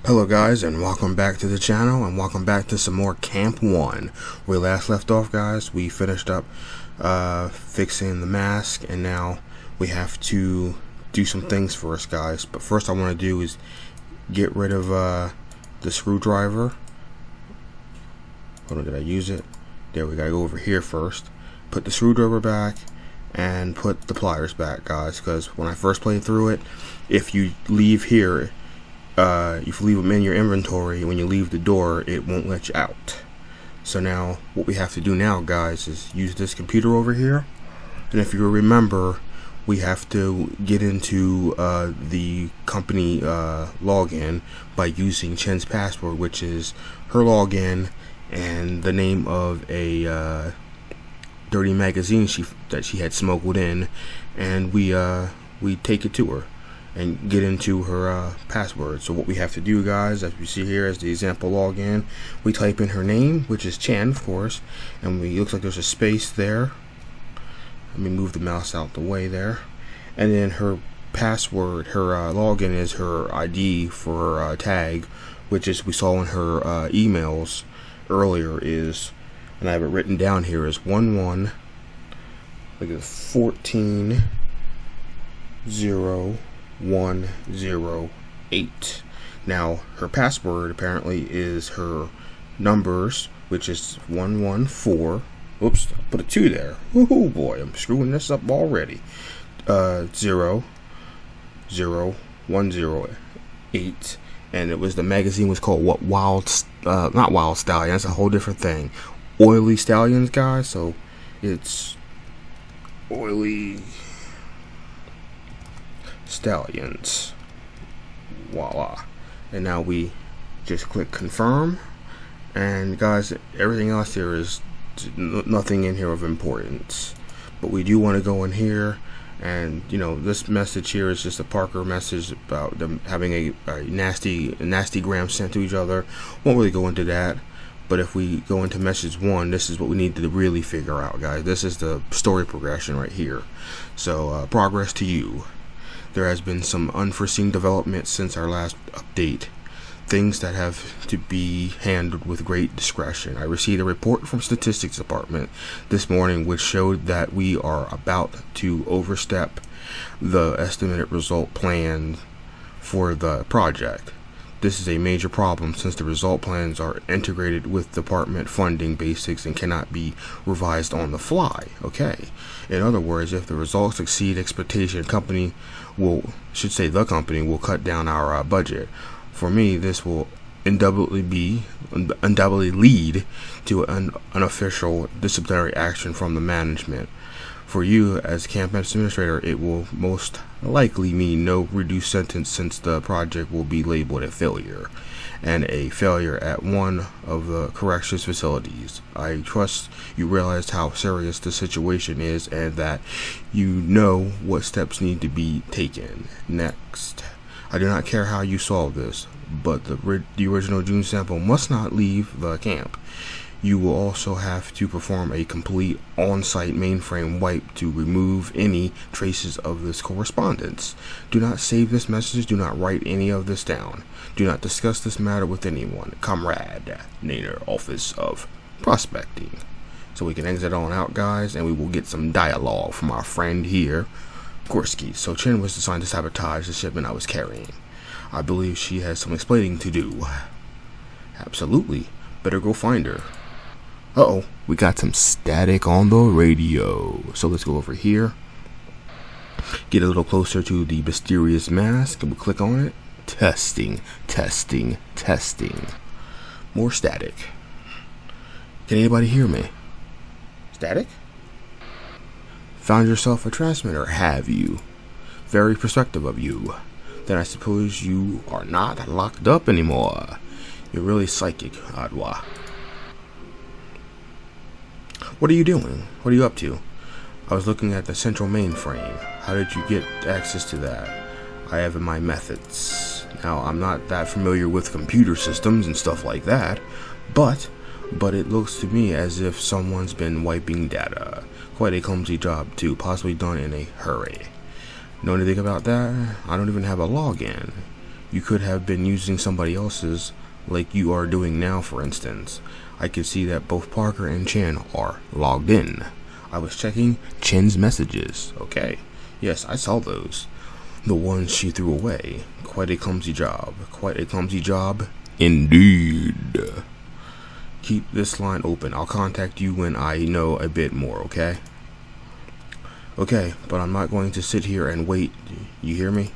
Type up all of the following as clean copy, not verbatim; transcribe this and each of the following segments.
Hello guys, and welcome back to the channel, and welcome back to some more Camp 1. Where we last left off, guys, we finished up fixing the mask, and now we have to do some things first, guys. But first I want to do is get rid of the screwdriver. Hold on, did I use it? There, we gotta go over here first. Put the screwdriver back and put the pliers back, guys, because when I first played through it, if you leave here, if you leave them in your inventory, when you leave the door, it won't let you out. So now what we have to do now, guys, is use this computer over here, and if you remember, we have to get into the company login by using Chen's password, which is her login and the name of a dirty magazine that she had smuggled in, and we take it to her and get into her password. So what we have to do, guys, as we see here as the example login, we type in her name, which is Chen, of course, and looks like there's a space there. Let me move the mouse out the way there. And then her password, her login is her ID for her tag, which is we saw in her emails earlier is, and I have it written down here, is 11 like it's 14008. Now her password apparently is her numbers, which is 114. Oops, I put a 2 there. Oh boy, I'm screwing this up already. 00108, and it was, the magazine was called what? Not Wild Stallion. That's a whole different thing. Oily Stallions, guys. So it's Oily Stallions. Voila. And now we just click confirm, and guys, everything else here is nothing in here of importance. But we do want to go in here, and you know, this message here is just a Parker message about them having a nasty gram sent to each other. Won't really go into that. But if we go into message 1, this is what we need to really figure out, guys. This is the story progression right here. So progress to you. There has been some unforeseen developments since our last update. Things that have to be handled with great discretion. I received a report from Statistics Department this morning which showed that we are about to overstep the estimated result planned for the project. This is a major problem since the result plans are integrated with department funding basics and cannot be revised on the fly. Okay. In other words, if the results exceed expectation, the company will cut down our budget. For me, this will undoubtedly lead to an unofficial disciplinary action from the management. For you, as camp administrator, it will most likely mean no reduced sentence since the project will be labeled a failure, and a failure at one of the corrections facilities. I trust you realize how serious the situation is and that you know what steps need to be taken. Next. I do not care how you solve this, but the original June sample must not leave the camp. You will also have to perform a complete on-site mainframe wipe to remove any traces of this correspondence. Do not save this message. Do not write any of this down. Do not discuss this matter with anyone. Comrade Nader, Office of Prospecting. So we can exit on out, guys, and we will get some dialogue from our friend here, Gorski. So Chen was assigned to sabotage the shipment I was carrying. I believe she has some explaining to do. Absolutely. Better go find her. Uh-oh, we got some static on the radio. So let's go over here. Get a little closer to the mysterious mask, and we'll click on it. Testing, testing, testing. More static. Can anybody hear me? Static? Found yourself a transmitter, have you? Very perspective of you. Then I suppose you are not locked up anymore. You're really psychic, Adwa. What are you doing? What are you up to? I was looking at the central mainframe. How did you get access to that? I have my methods. Now, I'm not that familiar with computer systems and stuff like that, but it looks to me as if someone's been wiping data. Quite a clumsy job too, possibly done in a hurry. Know anything about that? I don't even have a login. You could have been using somebody else's, like you are doing now, for instance. I can see that both Parker and Chen are logged in. I was checking Chen's messages. Okay, yes, I saw those. The ones she threw away. Quite a clumsy job. Quite a clumsy job indeed. Keep this line open. I'll contact you when I know a bit more, okay? Okay, but I'm not going to sit here and wait. You hear me?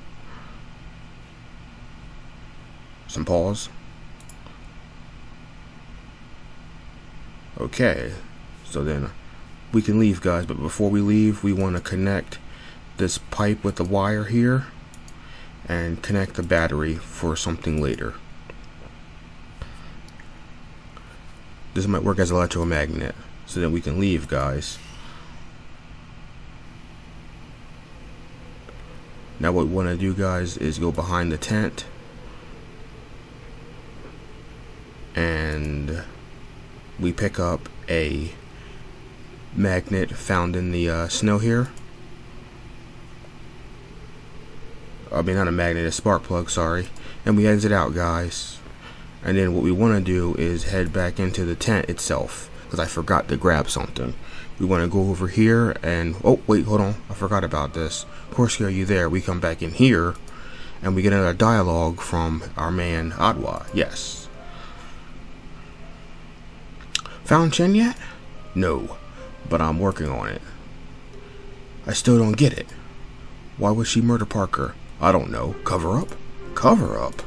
Some pause. Okay, so then we can leave, guys, but before we leave, we want to connect this pipe with the wire here and connect the battery for something later. This might work as an electromagnet, so that we can leave, guys. Now what we want to do, guys, is go behind the tent and we pick up a magnet found in the snow here. I mean, not a magnet, a spark plug, sorry. And we exit out, guys. And then what we want to do is head back into the tent itself, because I forgot to grab something. We want to go over here and, oh wait, hold on, I forgot about this. Korsky, are you there? We come back in here and we get another dialogue from our man Adwa. Yes. Found Chen yet? No, but I'm working on it. I still don't get it. Why would she murder Parker? I don't know. Cover up? Cover up?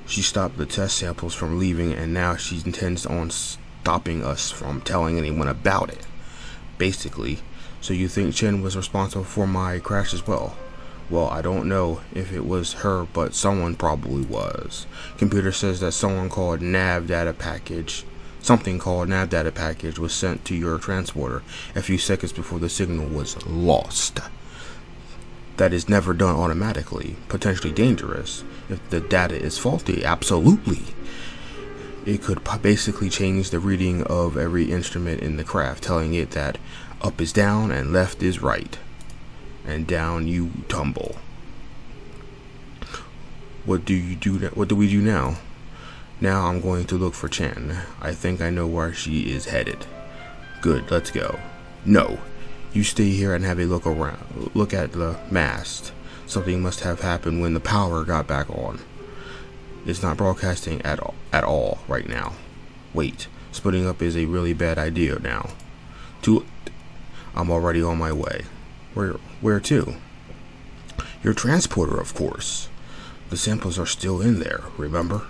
She stopped the test samples from leaving, and now she intends on stopping us from telling anyone about it. Basically, so you think Chen was responsible for my crash as well? Well, I don't know if it was her, but someone probably was. Computer says that someone called nav data package, something called nav data package was sent to your transporter a few seconds before the signal was lost. That is never done automatically. Potentially dangerous. If the data is faulty, absolutely. It could basically change the reading of every instrument in the craft, telling it that up is down and left is right. And down you tumble. What do you do? What do we do now? Now I'm going to look for Chen. I think I know where she is headed. Good, let's go. No. You stay here and have a look around. Look at the mast. Something must have happened when the power got back on. It's not broadcasting at all right now. Wait, splitting up is a really bad idea now. I'm already on my way. Where to? Your transporter, of course. The samples are still in there, remember?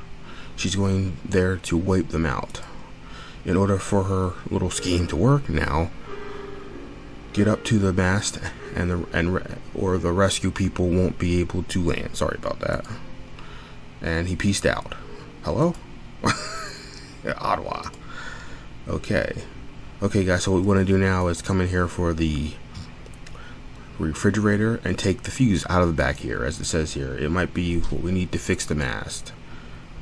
She's going there to wipe them out. In order for her little scheme to work now, get up to the mast or the rescue people won't be able to land. Sorry about that. And he peaced out. Hello? Ottawa. Okay. Okay, guys, so what we want to do now is come in here for the refrigerator and take the fuse out of the back here, as it says here. It might be what we need to fix the mast.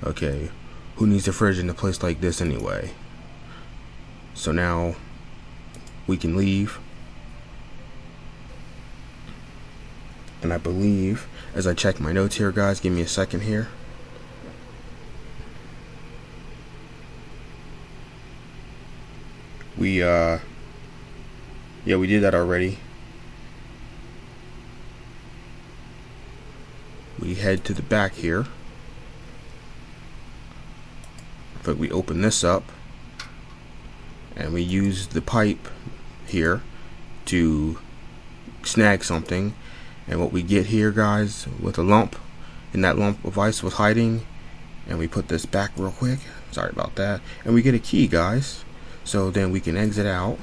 Okay. Who needs a fridge in a place like this anyway? So now we can leave. And I believe, as I check my notes here, guys, give me a second here. Yeah, we did that already. We head to the back here. But we open this up and we use the pipe here to snag something. And what we get here, guys, with a lump, and that lump of ice was hiding, and we put this back real quick. Sorry about that. And we get a key, guys. So then we can exit out,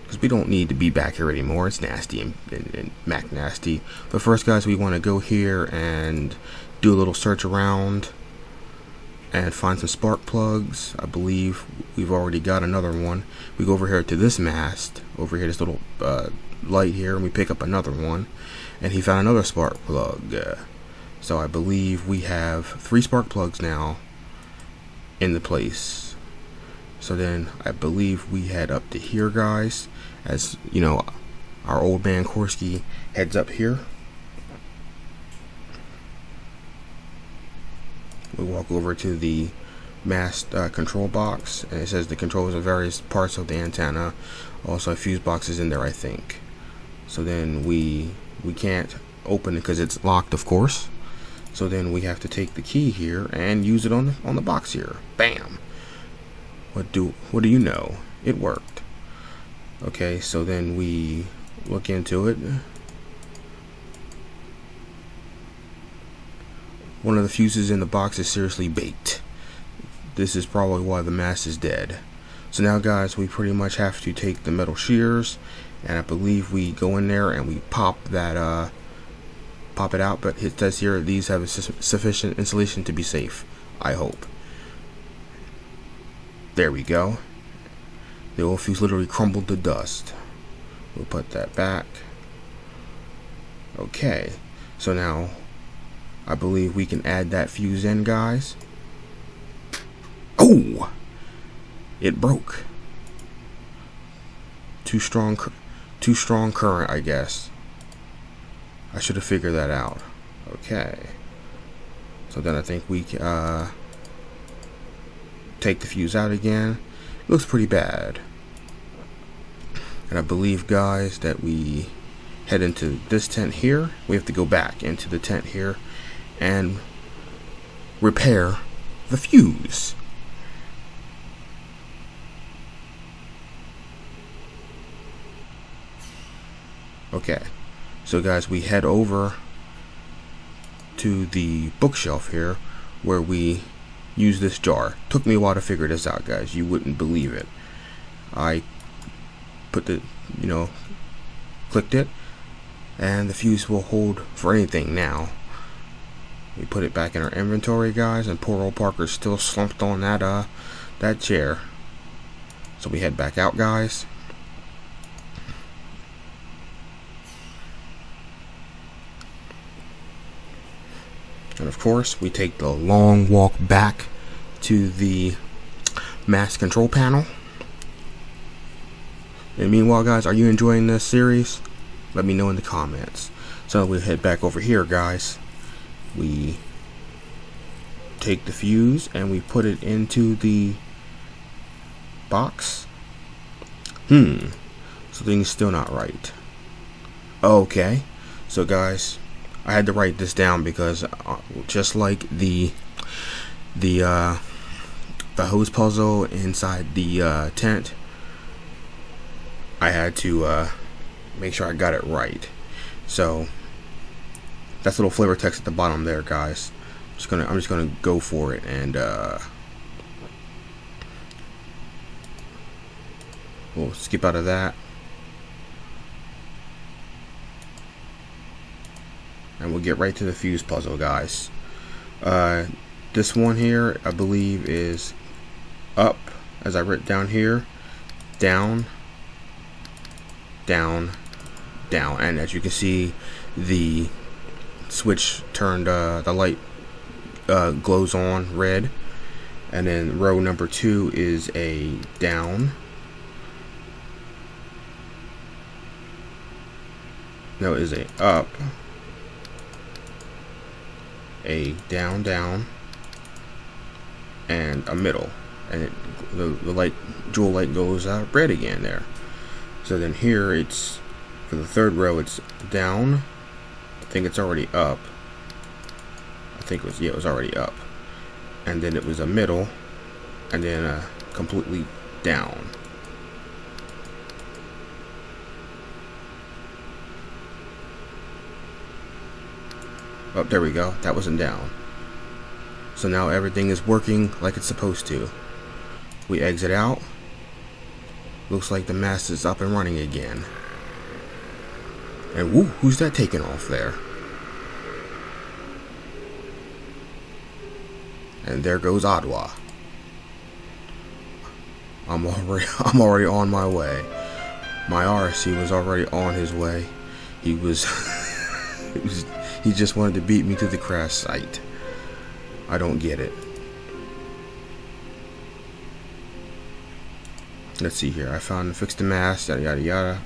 because we don't need to be back here anymore. It's nasty and Mac nasty. But first, guys, we want to go here and do a little search around and find some spark plugs. I believe we've already got another one. We go over here to this mast, over here, this little light here, and we pick up another one. And he found another spark plug. So I believe we have 3 spark plugs now in the place. So then I believe we head up to here, guys. As you know, our old man Korsky heads up here. we walk over to the mast control box, and it says the controls of various parts of the antenna. Also, a fuse box is in there, I think. So then we can't open it because it's locked, of course. So then we have to take the key here and use it on the box here. Bam! What do you know? It worked. Okay, so then we look into it. One of the fuses in the box is seriously baked. This is probably why the mast is dead. So now, guys, we pretty much have to take the metal shears, and I believe we go in there and we pop that pop it out. But it says here these have sufficient insulation to be safe, I hope. There we go. The old fuse literally crumbled to dust. We'll put that back. Okay, so now I believe we can add that fuse in, guys. Oh! It broke. Too strong current, I guess. I should have figured that out. Okay. So then I think we take the fuse out again. It looks pretty bad. And I believe, guys, that we head into this tent here. We have to go back into the tent here and repair the fuse. Okay, so guys, we head over to the bookshelf here where we use this jar. Took me a while to figure this out, guys. You wouldn't believe it. I put the, clicked it, and the fuse will hold for anything now. We put it back in our inventory, guys, and poor old Parker's still slumped on that chair. So we head back out, guys. And of course, we take the long walk back to the mast control panel. And meanwhile, guys, are you enjoying this series? Let me know in the comments. So we head back over here, guys. We take the fuse and we put it into the box. Something's still not right. Okay, so guys, I had to write this down because just like the hose puzzle inside the tent, I had to make sure I got it right. So that's a little flavor text at the bottom there, guys. I'm just gonna go for it, and we'll skip out of that. And we'll get right to the fuse puzzle, guys. This one here, I believe, is up, as I wrote down here, down, down, down. And as you can see, the switch turned, the light glows on red. And then row number 2 is a down. No, it is a up. A down, down, and a middle, and the light, jewel light goes red again there. So then here it's, for the third row, it's down. I think it's already up. I think it was, yeah, it was already up. And then it was a middle, and then a completely down. Oh, there we go. That wasn't down. So now everything is working like it's supposed to. We exit out. Looks like the mast is up and running again. And woo, who's that taking off there? And there goes Adwa. I'm already on my way. My RC was already on his way. He was he just wanted to beat me to the crash site. I don't get it. Let's see here. I fixed the mast, yada yada yada.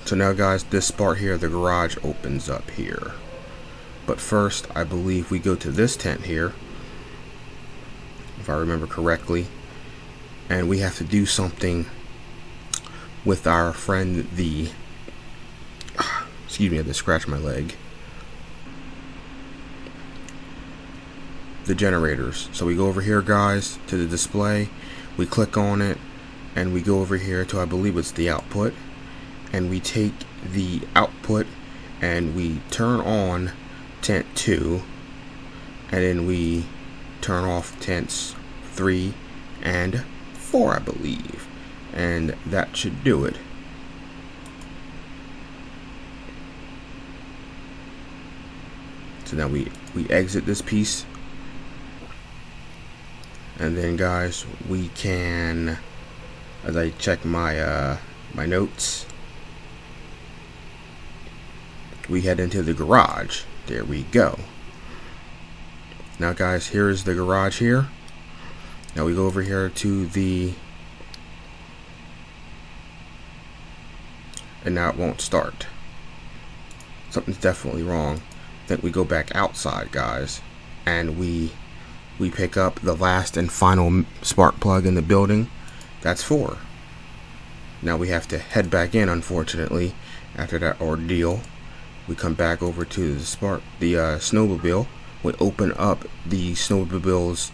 So now, guys, this part here, the garage opens up here. But first, I believe we go to this tent here, if I remember correctly, and we have to do something with our friend the excuse me, I had to scratch my leg. The generators. So we go over here, guys, to the display, we click on it, and we go over here to, I believe it's the output, and we take the output and we turn on tent 2, and then we turn off tents 3 and 4, I believe, and that should do it. So now we exit this piece, and then, guys, we can, as I check my my notes, we head into the garage. There we go. Now, guys, here's the garage here. Now we go over here to the, and now it won't start. Something's definitely wrong. Then we go back outside, guys, and we pick up the last and final spark plug in the building. That's 4. Now we have to head back in, unfortunately, after that ordeal. We come back over to the snowmobile. We open up the snowmobile's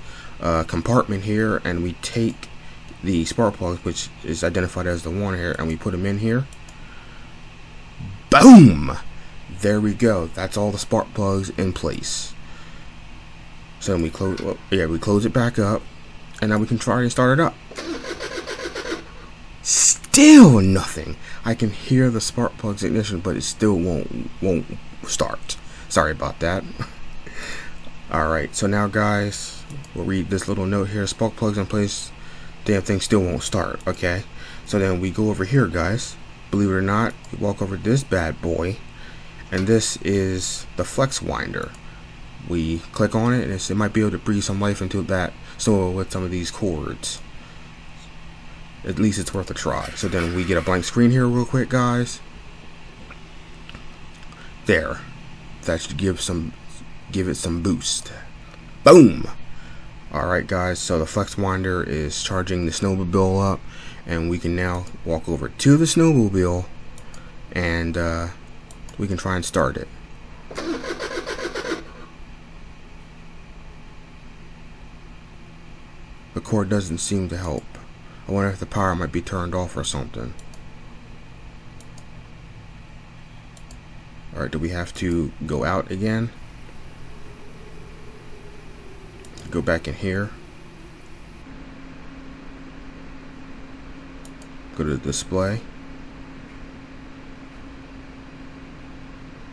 compartment here, and we take the spark plugs, which is identified as the 1 here, and we put them in here. Boom! There we go. That's all the spark plugs in place. So then we close. Well, yeah, we close it back up, and now we can try to start it up. Still nothing. I can hear the spark plug's ignition, but it still won't start. Sorry about that. Alright, so now, guys, we'll read this little note here. Spark plug's in place. Damn thing still won't start. Okay. So then we go over here, guys. Believe it or not, we walk over to this bad boy, and this is the flex winder. We click on it, and it might be able to breathe some life into that soil with some of these cords. At least it's worth a try. So then we get a blank screen here real quick, guys. There. That should give it some boost. Boom! Alright, guys, so the flex winder is charging the snowmobile up, and we can now walk over to the snowmobile, and we can try and start it. The cord doesn't seem to help. I wonder if the power might be turned off or something. Alright, do we have to go out again? Go back in here. Go to the display.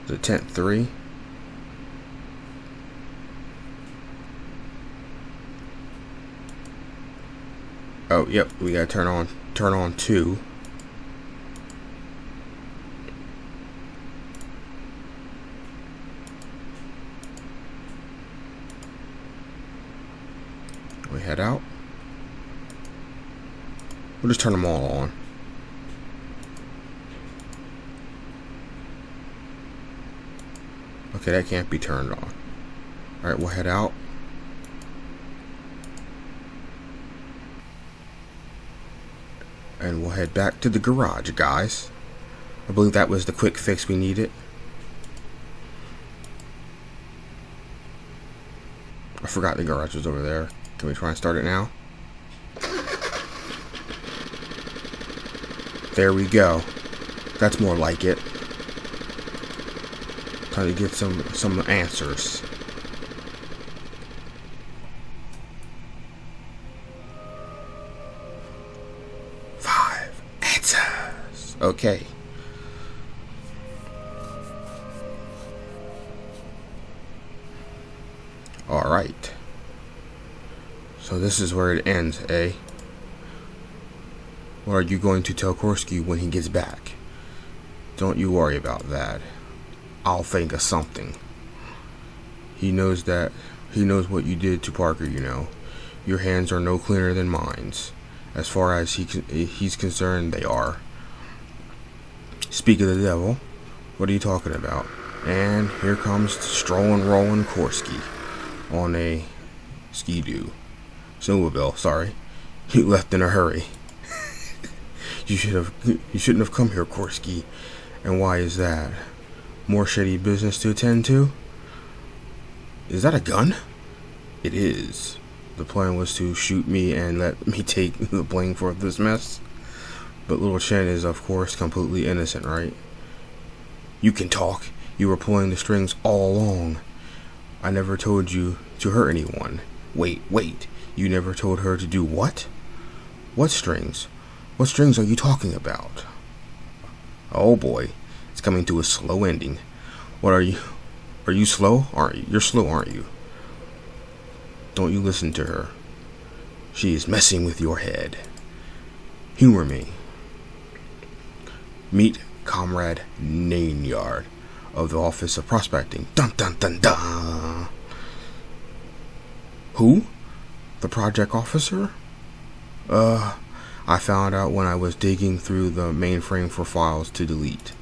The tent 3. Oh, yep, we gotta turn on 2. We head out. We'll just turn them all on. Okay, that can't be turned on. Alright, we'll head out. And we'll head back to the garage, guys. I believe that was the quick fix we needed. I forgot the garage was over there. Can we try and start it now? There we go. That's more like it. Time to get some answers. Okay. Alright. So this is where it ends, eh? What are you going to tell Korsky when he gets back? Don't you worry about that. I'll think of something. He knows what you did to Parker, you know. Your hands are no cleaner than mine's. As far as he's concerned, they are. Speak of the devil. What are you talking about? And here comes strolling, rolling Korsky on a ski-doo. Snowmobile, sorry. You left in a hurry. You shouldn't have come here, Korsky. And why is that? More shady business to attend to? Is that a gun? It is. The plan was to shoot me and let me take the blame for this mess. But little Chen is, of course, completely innocent, right? You can talk. You were pulling the strings all along. I never told you to hurt anyone. Wait. You never told her to do what? What strings? What strings are you talking about? Oh boy. It's coming to a slow ending. What are you? Are you slow? Aren't you? You're slow, aren't you? Don't you listen to her. She is messing with your head. Humor me. Meet Comrade Nainyard of the Office of Prospecting. Dun dun dun dun. Who? The project officer? I found out when I was digging through the mainframe for files to delete.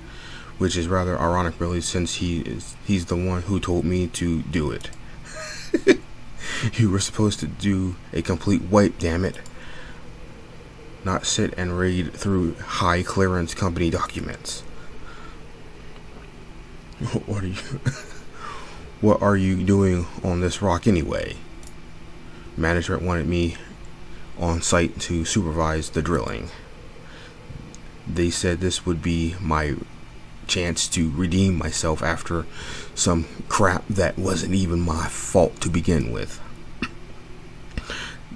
Which is rather ironic, really, since he's the one who told me to do it. You were supposed to do a complete wipe, damn it. Not sit and read through high clearance company documents. What are you doing on this rock anyway? Management wanted me on site to supervise the drilling. They said this would be my chance to redeem myself after some crap that wasn't even my fault to begin with.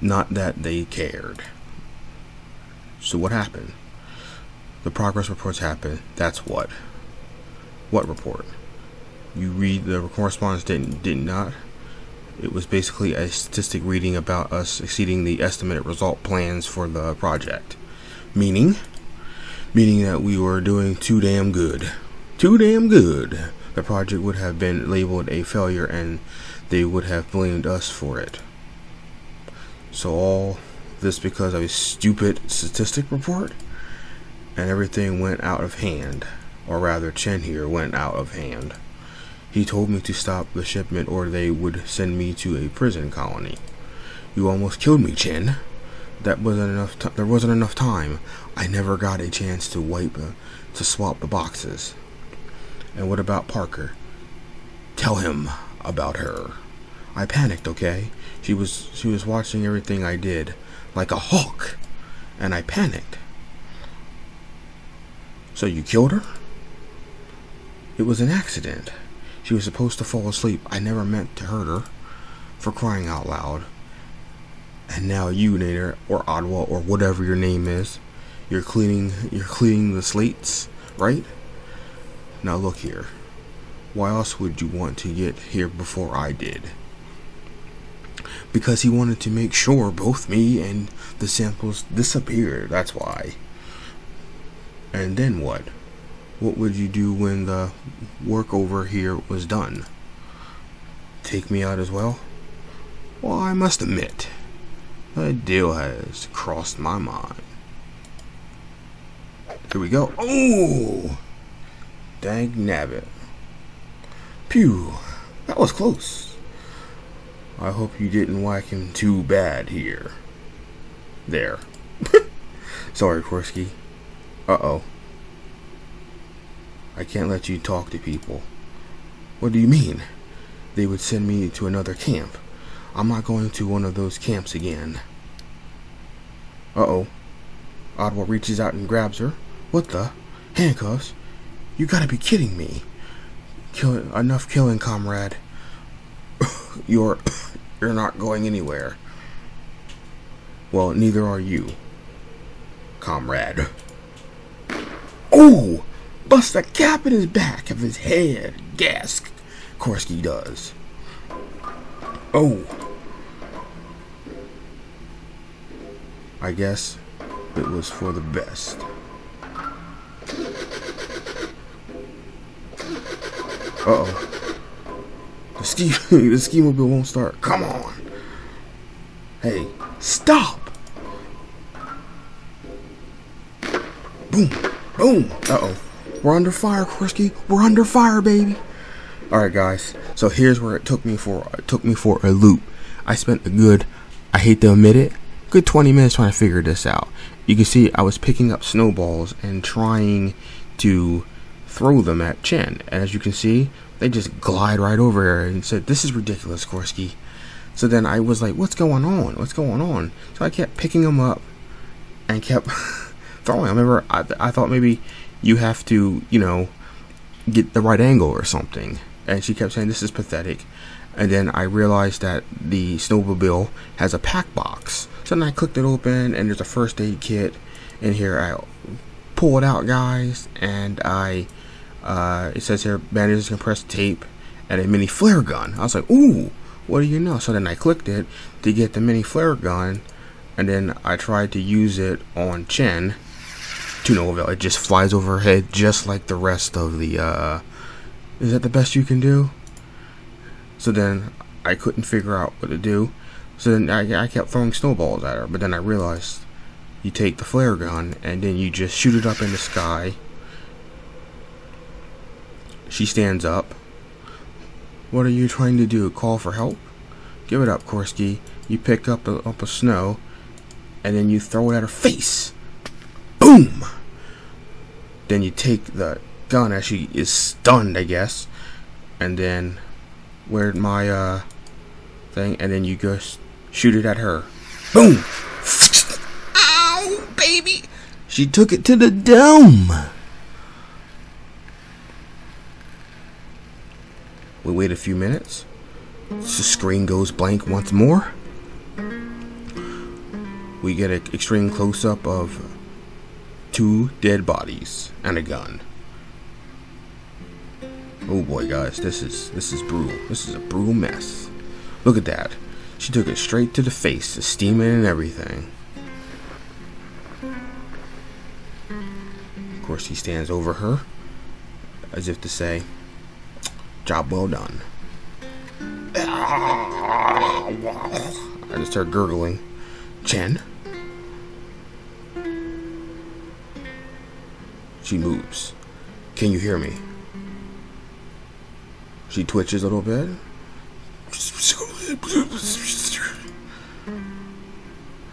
Not that they cared. So what happened? The progress reports happened. That's what. What report? You read the correspondence, did not? It was basically a statistic reading about us exceeding the estimated result plans for the project. Meaning that we were doing too damn good. Too damn good. The project would have been labeled a failure and they would have blamed us for it. So all this because of a stupid statistic report? And everything went out of hand. Or rather, Chen here went out of hand. He told me to stop the shipment or they would send me to a prison colony. You almost killed me, Chen. There wasn't enough time. I never got a chance to swap the boxes. And what about Parker? Tell him about her. I panicked, okay? She was watching everything I did like a hawk, and I panicked. So you killed her? It was an accident. She was supposed to fall asleep. I never meant to hurt her. For crying out loud. And now you, Nader, or Ottawa, or whatever your name is, you're cleaning the slates, right? Now look here. Why else would you want to get here before I did? Because he wanted to make sure both me and the samples disappeared, that's why. And then what? What would you do when the work over here was done? Take me out as well? Well, I must admit, a deal has crossed my mind. Here we go. Oh! Dang nabbit. Pew. That was close. I hope you didn't whack him too bad here. There. Sorry, Korsky. Uh-oh. I can't let you talk to people. What do you mean? They would send me to another camp. I'm not going to one of those camps again. Uh-oh. Ottawa reaches out and grabs her. What the? Handcuffs? You gotta be kidding me. Enough killing, comrade. You're not going anywhere. Well, neither are you, comrade. Oh! Bust the cap in his back of his head. Gasp. Korsky does. Oh. I guess it was for the best. Uh-oh. The ski mobile won't start. Come on. Hey, stop. Boom. Boom. Uh-oh. We're under fire, Korsky. We're under fire, baby. Alright guys, so here's where it took me for a loop. I spent a good, I hate to admit it, good 20 minutes trying to figure this out. You can see I was picking up snowballs and trying to throw them at Chen. And as you can see, they just glide right over her and said, "This is ridiculous, Korsky." So then I was like, what's going on? What's going on? So I kept picking them up and kept throwing them. I remember I thought maybe you have to, you know, get the right angle or something. And she kept saying, "This is pathetic." And then I realized that the snowmobile has a pack box. So then I clicked it open, and there's a first aid kit in here. I pull it out, guys, and it says here, bandages, compressed tape, and a mini flare gun. I was like, ooh, what do you know? So then I clicked it to get the mini flare gun, and then I tried to use it on Chen. To no avail. It just flies over her head just like the rest of the, is that the best you can do? So then I couldn't figure out what to do. So then I kept throwing snowballs at her. But then I realized you take the flare gun and then you just shoot it up in the sky. She stands up. What are you trying to do? Call for help? Give it up, Korsky. You pick up a snow and then you throw it at her face. Boom! Then you take the gun as she is stunned, I guess, and then where'd my thing, and then you just shoot it at her. Boom! Ow, baby! She took it to the dome. We wait a few minutes. The screen goes blank once more. We get an extreme close-up of 2 dead bodies and a gun. Oh boy, guys, this is brutal. This is a brutal mess. Look at that. She took it straight to the face, the steaming and everything. Of course, he stands over her, as if to say, "Job well done." I just start gurgling. "Chen?" She moves. "Can you hear me?" She twitches a little bit.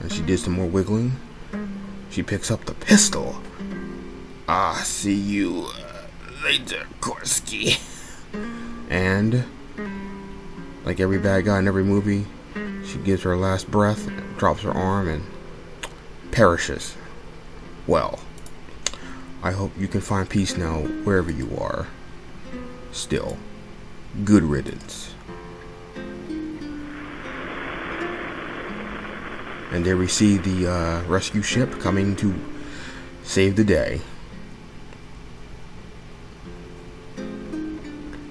And she did some more wiggling. She picks up the pistol. "Ah, see you later, Korsky." And like every bad guy in every movie, she gives her last breath, drops her arm, and perishes. Well, I hope you can find peace now wherever you are. Still, good riddance. And there we see the rescue ship coming to save the day.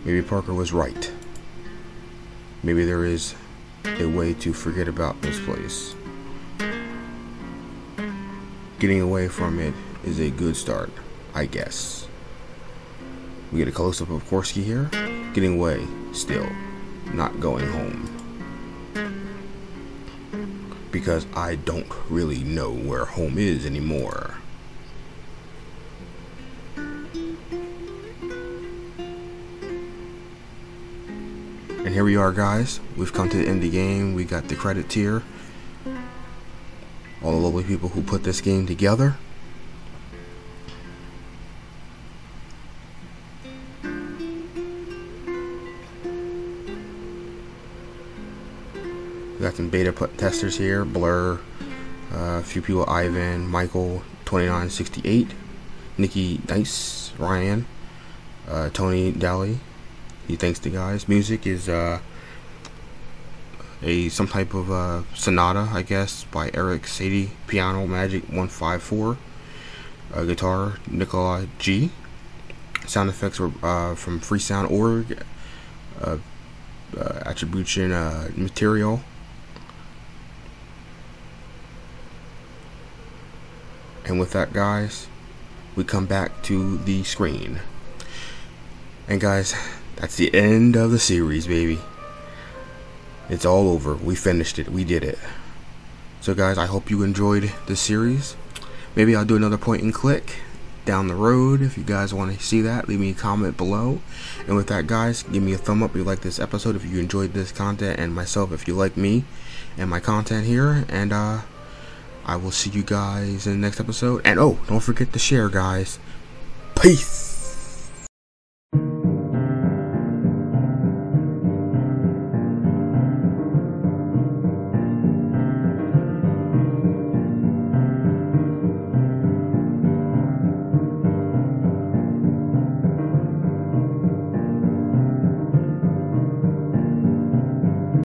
Maybe Parker was right. Maybe there is a way to forget about this place. Getting away from it is a good start, I guess. We get a close-up of Korsky here, getting away, still, not going home. Because I don't really know where home is anymore. And here we are, guys. We've come to the end of the game. We got the credits here. All the lovely people who put this game together. We got some beta testers here. Blur, a few people, Ivan, Michael, 2968, Nikki Nice, Ryan, Tony Daly. He thanks the guys. Music is some type of sonata, I guess, by Eric Sadie. Piano Magic 154. Guitar Nicola G. Sound effects were from freesound.org. Attribution material. And with that, guys, we come back to the screen. And guys, that's the end of the series, baby. It's all over. We finished it. We did it. So guys, I hope you enjoyed this series. Maybe I'll do another point and click down the road. If you guys want to see that, leave me a comment below. And with that, guys, give me a thumb up if you like this episode, if you enjoyed this content, and myself if you like me and my content here. And I will see you guys in the next episode. And oh, don't forget to share, guys. Peace.